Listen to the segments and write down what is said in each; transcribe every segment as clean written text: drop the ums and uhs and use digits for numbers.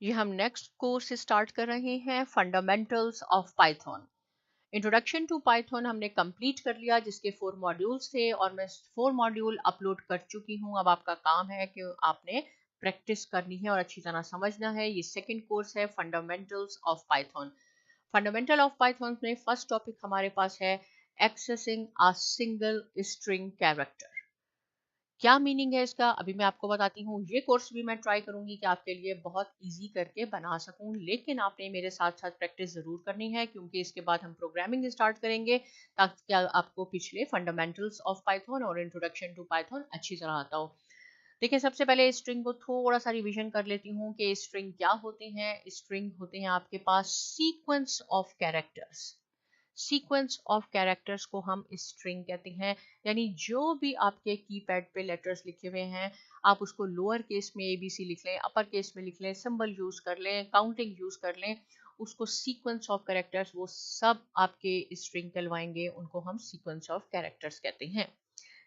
ये हम next course start कर रहे हैं, fundamentals of Python. Introduction to Python हमने कंप्लीट कर लिया, जिसके 4 मॉड्यूल्स थे और मैं 4 मॉड्यूल अपलोड कर चुकी हूँ। अब आपका काम है कि आपने प्रैक्टिस करनी है और अच्छी तरह समझना है। ये सेकंड कोर्स है, fundamentals of Python. Fundamental of Python में फर्स्ट टॉपिक हमारे पास है एक्सेसिंग अ सिंगल स्ट्रिंग कैरेक्टर। क्या मीनिंग है इसका, अभी मैं आपको बताती हूँ। ये कोर्स भी मैं ट्राई करूंगी कि आपके लिए बहुत इजी करके बना सकूं, लेकिन आपने मेरे साथ साथ प्रैक्टिस जरूर करनी है, क्योंकि इसके बाद हम प्रोग्रामिंग स्टार्ट करेंगे, ताकि आपको पिछले फंडामेंटल्स ऑफ पाइथन और इंट्रोडक्शन टू पाइथन अच्छी तरह आता हो। देखिए, सबसे पहले स्ट्रिंग को थोड़ा सा रिवीजन कर लेती हूँ कि स्ट्रिंग क्या होते हैं। स्ट्रिंग होते हैं आपके पास sequence of characters. Sequence of characters को हम स्ट्रिंग कहते हैं, यानी जो भी आपके कीपैड पे लेटर्स लिखे हुए हैं, आप उसको लोअर केस में ABC लिख लें, अपर केस में लिख लें, सिंबल यूज कर लें, काउंटिंग यूज कर लें, उसको सीक्वेंस ऑफ कैरेक्टर्स वो सब आपके स्ट्रिंग कहलवाएंगे, उनको हम सीक्वेंस ऑफ कैरेक्टर्स कहते हैं।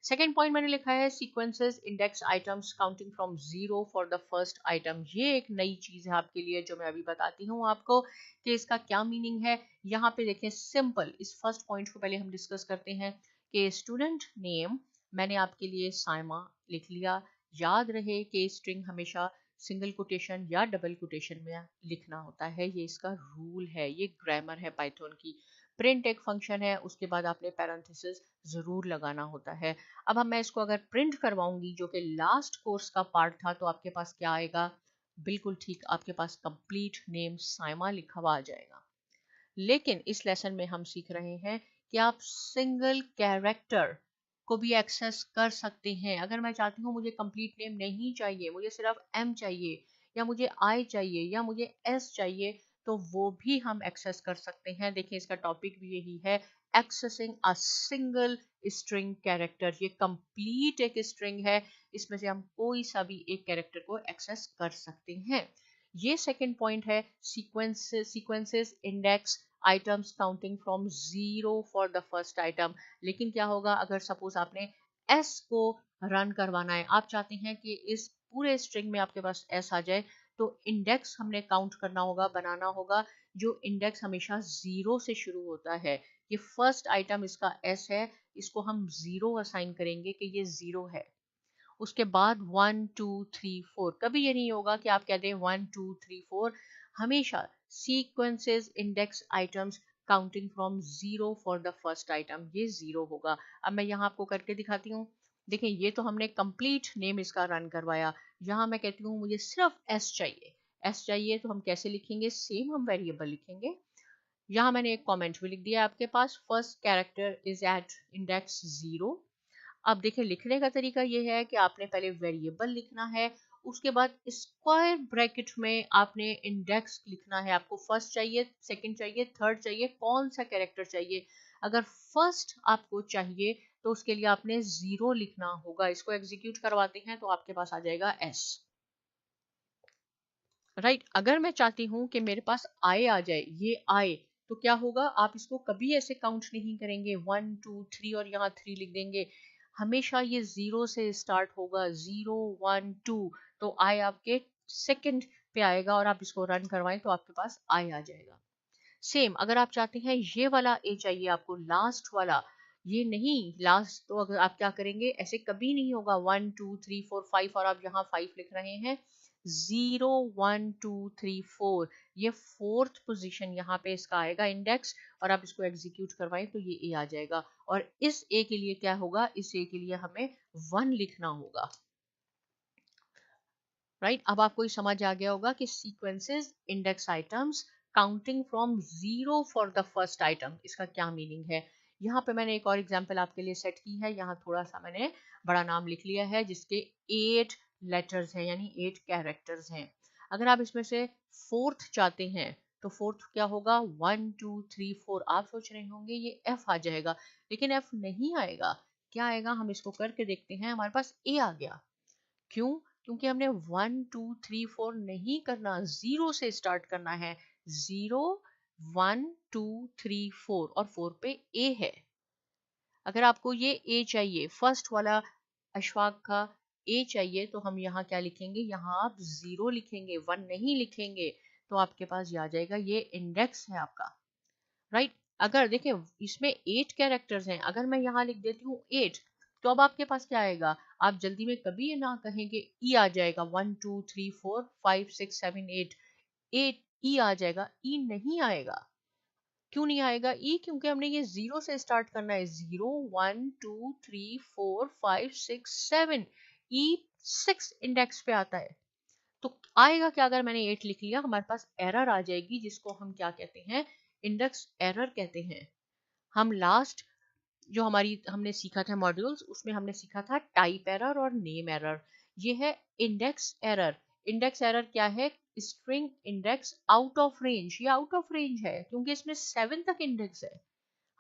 सेकेंड पॉइंट मैंने लिखा है sequences index items counting from 0 for the first item. ये एक नई चीज है आपके लिए, जो मैं अभी बताती हूँ आपको कि इसका क्या मीनिंग है। यहाँ पे देखें, सिंपल इस फर्स्ट पॉइंट को पहले हम डिस्कस करते हैं कि स्टूडेंट नेम मैंने आपके लिए साइमा लिख लिया। याद रहे कि स्ट्रिंग हमेशा सिंगल कोटेशन या डबल कोटेशन में लिखना होता है, ये इसका रूल है, ये ग्रामर है पाइथन की। प्रिंट एक फंक्शन है, उसके बाद आपने पैरेंथेसिस जरूर लगाना होता है। अब हम मैं इसको अगर प्रिंट करवाऊंगी, जो कि लास्ट कोर्स का पार्ट था, तो आपके पास क्या आएगा? बिल्कुल ठीक, आपके पास कंप्लीट नेम साइमा लिखा हुआ आ जाएगा। लेकिन इस लेसन में हम सीख रहे हैं कि आप सिंगल कैरेक्टर को भी एक्सेस कर सकते हैं। अगर मैं चाहती हूँ मुझे कंप्लीट नेम नहीं चाहिए, मुझे सिर्फ M चाहिए, या मुझे I चाहिए, या मुझे S चाहिए, तो वो भी हम एक्सेस कर सकते हैं। देखिए, इसका टॉपिक भी यही है, एक्सेसिंग अ सिंगल स्ट्रिंग कैरेक्टर। ये कंप्लीट एक स्ट्रिंग है, इसमें से हम कोई सा भी एक कैरेक्टर को एक्सेस कर सकते हैं। ये सेकंड पॉइंट है, sequences index items counting from 0 for the first item. लेकिन क्या होगा अगर सपोज आपने S को रन करवाना है, आप चाहते हैं कि इस पूरे स्ट्रिंग में आपके पास S आ जाए, तो इंडेक्स हमने काउंट करना होगा, बनाना होगा, जो इंडेक्स हमेशा 0 से शुरू होता है। ये फर्स्ट आइटम इसका S है, इसको हम 0 असाइन करेंगे कि ये 0 है। उसके बाद 1 2 3 4, कभी ये नहीं होगा कि आप कहते हैं 1 2 3 4। हमेशा sequences index items counting from 0 for the first item, ये 0 होगा। अब मैं यहाँ आपको करके दिखाती हूँ। देखें, ये तो हमने कंप्लीट नेम इसका रन करवाया। यहाँ मैं कहती हूँ मुझे सिर्फ S चाहिए। S चाहिए तो हम कैसे लिखेंगे? सेम हम वेरिएबल लिखेंगे। यहाँ मैंने एक कमेंट भी लिख दिया आपके पास, first character is at index 0। अब देखिए, लिखने का तरीका ये है कि आपने पहले वेरिएबल लिखना है, उसके बाद स्क्वायर ब्रैकेट में आपने इंडेक्स लिखना है। आपको फर्स्ट चाहिए, सेकंड चाहिए, थर्ड चाहिए, कौन सा कैरेक्टर चाहिए। अगर फर्स्ट आपको चाहिए तो उसके लिए आपने 0 लिखना होगा। इसको एग्जीक्यूट करवाते हैं तो आपके पास आ जाएगा S। राइट, अगर मैं चाहती हूँ कि मेरे पास I आ जाए, ये I, तो क्या होगा? आप इसको कभी ऐसे काउंट नहीं करेंगे 1 2 3 और यहाँ 3 लिख देंगे। हमेशा ये 0 से स्टार्ट होगा, 0 1 2, तो I आपके सेकंड पे आएगा, और आप इसको रन करवाएं तो आपके पास I आ जाएगा। सेम अगर आप चाहते हैं ये वाला A चाहिए आपको, लास्ट वाला, ये नहीं लास्ट, तो अगर आप क्या करेंगे, ऐसे कभी नहीं होगा 1 2 3 4 5 और आप यहाँ 5 लिख रहे हैं। 0 1 2 3 4, ये फोर्थ पोजीशन यहाँ पे इसका आएगा इंडेक्स, और आप इसको एग्जीक्यूट करवाएं तो ये A आ जाएगा। और इस A के लिए क्या होगा? इस A के लिए हमें 1 लिखना होगा। राइट, अब आपको ये समझ आ गया होगा कि sequences index items counting from 0 for the first item, इसका क्या मीनिंग है। यहाँ पे मैंने एक और एग्जांपल आपके लिए सेट की है। यहाँ थोड़ा सा मैंने बड़ा नाम लिख लिया है, जिसके 8 लेटर्स हैं, यानी 8 कैरेक्टर्स हैं। अगर आप इसमें से फोर्थ चाहते हैं तो फोर्थ क्या होगा? 1 2 3 4। आप सोच रहे होंगे ये F आ जाएगा, लेकिन F नहीं आएगा। क्या आएगा? हम इसको करके देखते हैं। हमारे पास A आ गया। क्यों? क्योंकि हमने 1 2 3 4 नहीं करना, 0 से स्टार्ट करना है। 0 1 2 3 4, और 4 पे A है। अगर आपको ये A चाहिए, फर्स्ट वाला अशफाक का ए चाहिए तो हम यहाँ क्या लिखेंगे, यहाँ आप 0 लिखेंगे, 1 नहीं लिखेंगे, तो आपके पास ये आ जाएगा, ये इंडेक्स है आपका, राइट। अगर देखिए इसमें 8 कैरेक्टर्स हैं, अगर मैं यहाँ लिख देती हूँ 8, तो अब आपके पास क्या आएगा, आप जल्दी में कभी ये ना कहेंगे ई आ जाएगा, 1 2 3 4 5 6 7 8 8 ई आ जाएगा, ई नहीं आएगा। क्यों नहीं आएगा ई, क्योंकि हमने ये 0 से स्टार्ट करना है, 0 1 2 3 4 5 6 7, ई 6 इंडेक्स पे आता है। तो आएगा क्या, अगर मैंने 8 लिख लिया हमारे पास एरर आ जाएगी, जिसको हम क्या कहते हैं, इंडेक्स एरर कहते हैं। हम लास्ट जो हमारी हमने सीखा था मॉड्यूल्स, उसमें हमने सीखा था टाइप एरर और नेम एरर। ये है इंडेक्स एरर। इंडेक्स एरर क्या है, string index out of range. ये आउट ऑफ रेंज है क्योंकि इसमें 7 तक इंडेक्स है,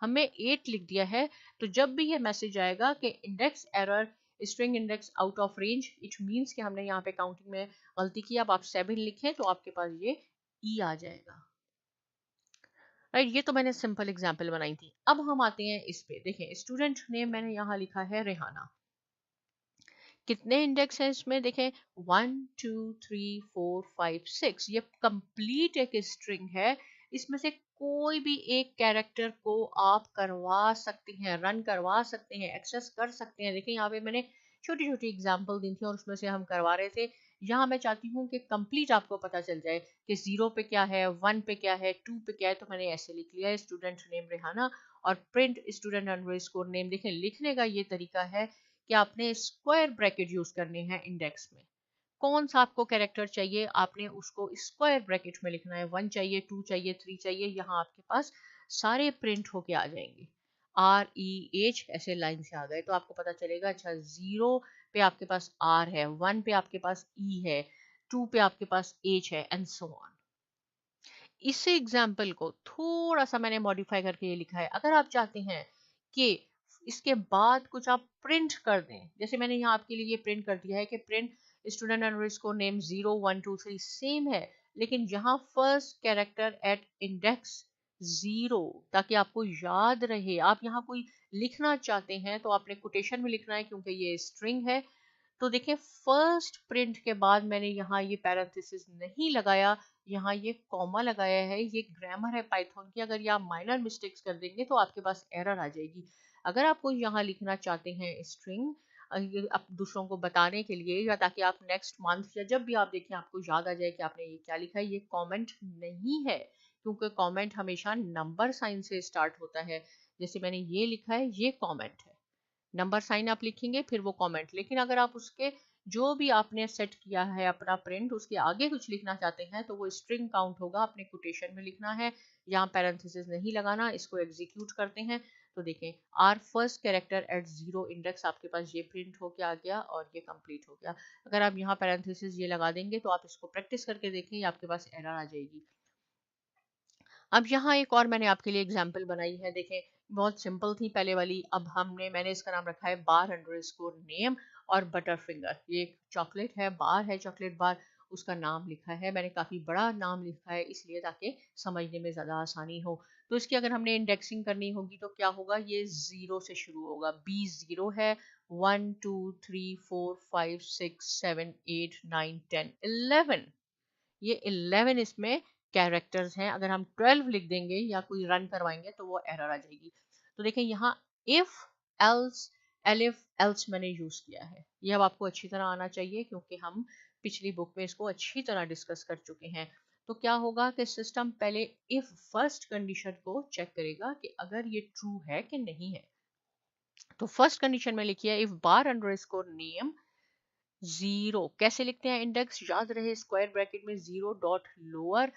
हमें 8 लिख दिया है। तो जब भी ये मैसेज आएगा कि index error string index out of range, it means कि हमने यहाँ पे काउंटिंग में गलती की, अब आप 7 लिखें तो आपके पास ये ई आ जाएगा, राइट। ये तो मैंने सिंपल एग्जांपल बनाई थी। अब हम आते हैं इस पे, देखें स्टूडेंट नेम मैंने यहाँ लिखा है रेहाना। कितने इंडेक्स हैं इसमें, देखें 1 2 3 4 5 6, ये कंप्लीट एक स्ट्रिंग है। इसमें से कोई भी एक कैरेक्टर को आप करवा सकते हैं, रन करवा सकते हैं, एक्सेस कर सकते हैं। देखें यहाँ पे मैंने छोटी छोटी एग्जांपल दी थी और उसमें से हम करवा रहे थे। यहाँ मैं चाहती हूँ कि कंप्लीट आपको पता चल जाए कि 0 पे क्या है, 1 पे क्या है, 2 पे क्या है, तो मैंने ऐसे लिख लिया है स्टूडेंट नेम रेहाना और प्रिंट स्टूडेंट अंडरस्कोर नेम। देखें लिखने का ये तरीका है कि आपने स्क्वायर ब्रैकेट यूज करने हैं इंडेक्स में। कौन सा आपको कैरेक्टर चाहिए, आपने उसको स्क्वायर ब्रैकेट में लिखना है, 1 चाहिए, 2 चाहिए, 3 चाहिए, यहाँ आपके पास सारे प्रिंट होके आ जाएंगे। आर ई एच ऐसे लाइन से आ गए तो आपको पता चलेगा, अच्छा 0 पे आपके पास आर है, 1 पे आपके पास ई है, 2 पे आपके पास एच है, एंड सो ऑन। इस एग्जाम्पल को थोड़ा सा मैंने मॉडिफाई करके ये लिखा है। अगर आप चाहते हैं कि इसके बाद कुछ आप प्रिंट कर दें, जैसे मैंने यहाँ आपके लिए ये प्रिंट कर दिया है कि print student underscore name 0 1 2 3 same है, लेकिन यहाँ फर्स्ट कैरेक्टर एट इंडेक्स 0, ताकि आपको याद रहे। आप यहाँ कोई लिखना चाहते हैं तो आपने कोटेशन में लिखना है क्योंकि ये स्ट्रिंग है। तो देखिए फर्स्ट प्रिंट के बाद मैंने यहाँ ये पैरेंथेसिस नहीं लगाया, यहाँ ये कॉमा लगाया है। ये ग्रामर है पाइथन की, अगर ये आप माइनर मिस्टेक्स कर देंगे तो आपके पास एरर आ जाएगी। अगर आपको यहाँ लिखना चाहते हैं स्ट्रिंग आप दूसरों को बताने के लिए, या ताकि आप नेक्स्ट मंथ या जब भी आप देखें आपको याद आ जाए कि आपने ये क्या लिखा है, ये कमेंट नहीं है, क्योंकि कमेंट हमेशा नंबर साइन से स्टार्ट होता है। जैसे मैंने ये लिखा है, ये कमेंट है, नंबर साइन आप लिखेंगे फिर वो कमेंट। लेकिन अगर आप उसके जो भी आपने सेट किया है अपना प्रिंट, उसके आगे कुछ लिखना चाहते हैं तो वो स्ट्रिंग काउंट होगा, अपने कोटेशन में लिखना है, यहाँ पैरेंथेसिस नहीं लगाना। इसको एग्जीक्यूट करते हैं तो देखें are first character at 0 index, आपके पास ये प्रिंट होके आ गया और ये कंप्लीट हो गया। अगर आप यहाँ पैरेंथेसिस ये लगा देंगे तो आप इसको प्रैक्टिस करके देखें, ये आपके पास एरर आ जाएगी। अब यहाँ एक और मैंने आपके लिए एग्जाम्पल बनाई है, देखें बहुत सिंपल थी पहले वाली। अब मैंने इसका नाम रखा है बार अंडरस्कोर नेम और बटर फिंगर। ये एक चॉकलेट है, बार है, चॉकलेट बार, उसका नाम लिखा है। मैंने काफ़ी बड़ा नाम लिखा है इसलिए ताकि समझने में ज़्यादा आसानी हो। तो इसकी अगर हमने इंडेक्सिंग करनी होगी तो क्या होगा, ये 0 से शुरू होगा, बी 0 है, 1 2 3 4 5 6 7 8 9 10 11, ये 11 इसमें कैरेक्टर्स हैं। अगर हम 12 लिख देंगे या कोई रन करवाएंगे तो वो एरर आ जाएगी। तो देखें यहाँ इफ एल्स एलिफ एल्स मैंने यूज किया है। ये अब आपको अच्छी तरह आना चाहिए क्योंकि हम पिछली बुक में इसको अच्छी तरह डिस्कस कर चुके हैं। तो क्या होगा कि सिस्टम पहले इफ फर्स्ट कंडीशन को चेक करेगा कि अगर ये ट्रू है कि नहीं है। तो फर्स्ट कंडीशन में लिखिए इफ बार अंडरस्कोर नेम 0, कैसे लिखते हैं इंडेक्स, याद रहे स्क्वायर ब्रैकेट में 0 डॉट लोअर।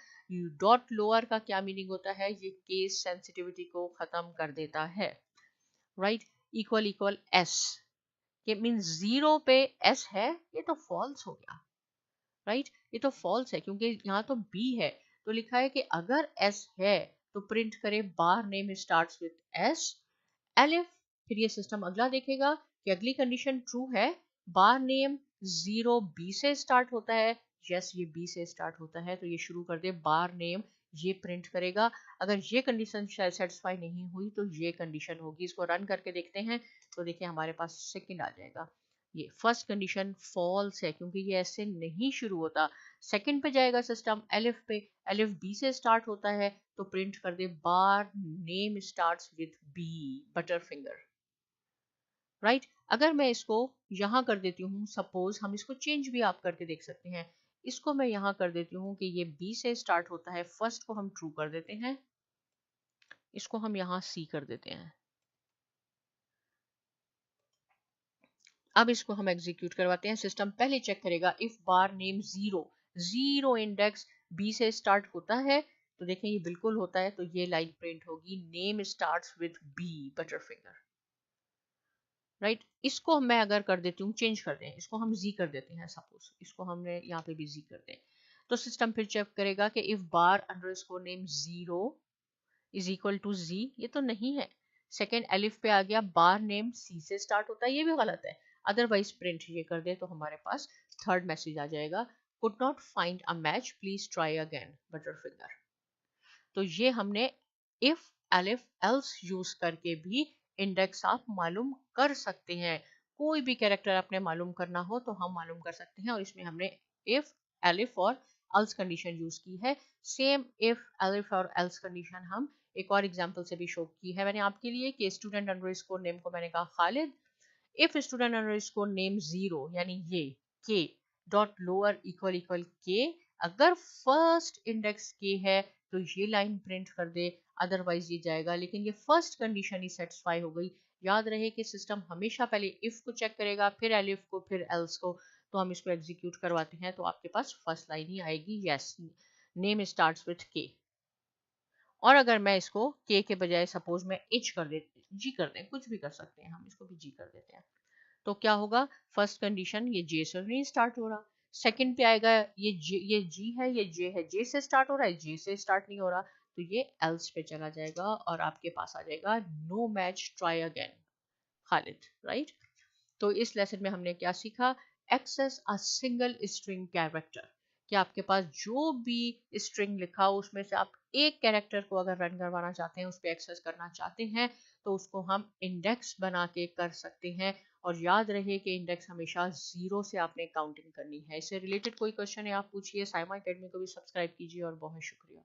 डॉट लोअर का क्या मीनिंग होता है, ये केस सेंसिटिविटी को खत्म कर देता है, राइट। इक्वल इक्वल एस, ये मीन 0 पे एस है, ये तो फॉल्स हो गया, राइट। ये तो फॉल्स है क्योंकि यहाँ तो बी है। तो लिखा है कि अगर एस है तो प्रिंट करे bar name starts with S elif. फिर ये सिस्टम अगला देखेगा कि अगली कंडीशन ट्रू है, बार नेम 0 बी से स्टार्ट होता है, यस ये बी से स्टार्ट होता है, तो ये शुरू कर दे बार नेम, ये प्रिंट करेगा। अगर ये कंडीशन सेटिस्फाई नहीं हुई तो ये कंडीशन होगी। इसको रन करके देखते हैं तो देखिए हमारे पास सेकंड आ जाएगा, ये फर्स्ट कंडीशन फॉल्स है क्योंकि ये ऐसे नहीं शुरू होता। सेकंड पे जाएगा सिस्टम एलिफ पे, एलिफ बी से स्टार्ट होता है तो प्रिंट कर दे bar name starts with B, butter finger, right. अगर मैं इसको यहाँ कर देती हूँ, सपोज हम इसको चेंज भी आप करके देख सकते हैं, इसको मैं यहाँ कर देती हूँ कि ये बी से स्टार्ट होता है, फर्स्ट को हम ट्रू कर देते हैं, इसको हम यहाँ सी कर देते हैं। अब इसको हम एग्जीक्यूट करवाते हैं, सिस्टम पहले चेक करेगा if bar name zero, zero index B से स्टार्ट होता है तो देखें ये बिल्कुल होता है, तो ये लाइन प्रिंट होगी name starts with B, butter finger, right. इसको मैं अगर कर देती हूँ, चेंज कर दें, इसको हम जी कर देते हैं, सपोज इसको हमने यहाँ पे भी जी कर दें, तो सिस्टम फिर चेक करेगा कि if bar underscore name zero is equal to G, ये तो नहीं है। सेकेंड एलिफ पे आ गया, बार नेम सी से स्टार्ट होता है, ये भी गलत है। अदरवाइज प्रिंट ये कर दे तो हमारे पास थर्ड मैसेज आ जाएगा, could not find a match please try again, butter finger. तो ये हमने इफ एलिफ एल्स यूज करके भी इंडेक्स आप मालूम कर सकते हैं। कोई भी कैरेक्टर आपने मालूम करना हो तो हम मालूम कर सकते हैं, और इसमें हमने इफ एलिफ और एल्स कंडीशन यूज की है। सेम इफ एलिफ और एल्स कंडीशन हम एक और एग्जांपल से भी शो की है मैंने आपके लिए, कि स्टूडेंट अंडरस्कोर नेम को मैंने कहा Khalid, if student underscore name zero यानी ये के डॉट लोअर इक्वल इक्वल के, अगर फर्स्ट इंडेक्स के है तो ये लाइन प्रिंट कर दे, अदरवाइज ये जाएगा। लेकिन ये फर्स्ट कंडीशन ही सेटिस्फाई हो गई। याद रहे कि सिस्टम हमेशा पहले इफ को चेक करेगा, फिर एलिफ को, फिर एल्स को। तो हम इसको एग्जीक्यूट करवाते हैं तो आपके पास फर्स्ट लाइन ही आएगी, यस नेम स्टार्ट्स विथ के। और अगर मैं इसको के बजाय सपोज मैं एच कर देती, जी कर दें, कुछ भी कर सकते हैं हम, इसको भी जी कर देते हैं, तो क्या होगा, फर्स्ट कंडीशन ये जे से नहीं स्टार्ट हो रहा, सेकंड पे आएगा ये जी है, ये जे है, जे से स्टार्ट हो रहा है, जे से स्टार्ट नहीं हो रहा, तो ये एल्स पे चला जाएगा और आपके पास आ जाएगा no match try again Khalid, right. तो इस लेसन में हमने क्या सीखा, access a single string character, कि आपके पास जो भी स्ट्रिंग लिखा हो उसमें से आप एक कैरेक्टर को अगर रन करवाना चाहते हैं, उस पर एक्सेस करना चाहते हैं, तो उसको हम इंडेक्स बना के कर सकते हैं। और याद रहे कि इंडेक्स हमेशा जीरो से आपने काउंटिंग करनी है। इससे रिलेटेड कोई क्वेश्चन है आप पूछिए, साइमा अकेडमी को भी सब्सक्राइब कीजिए और बहुत शुक्रिया।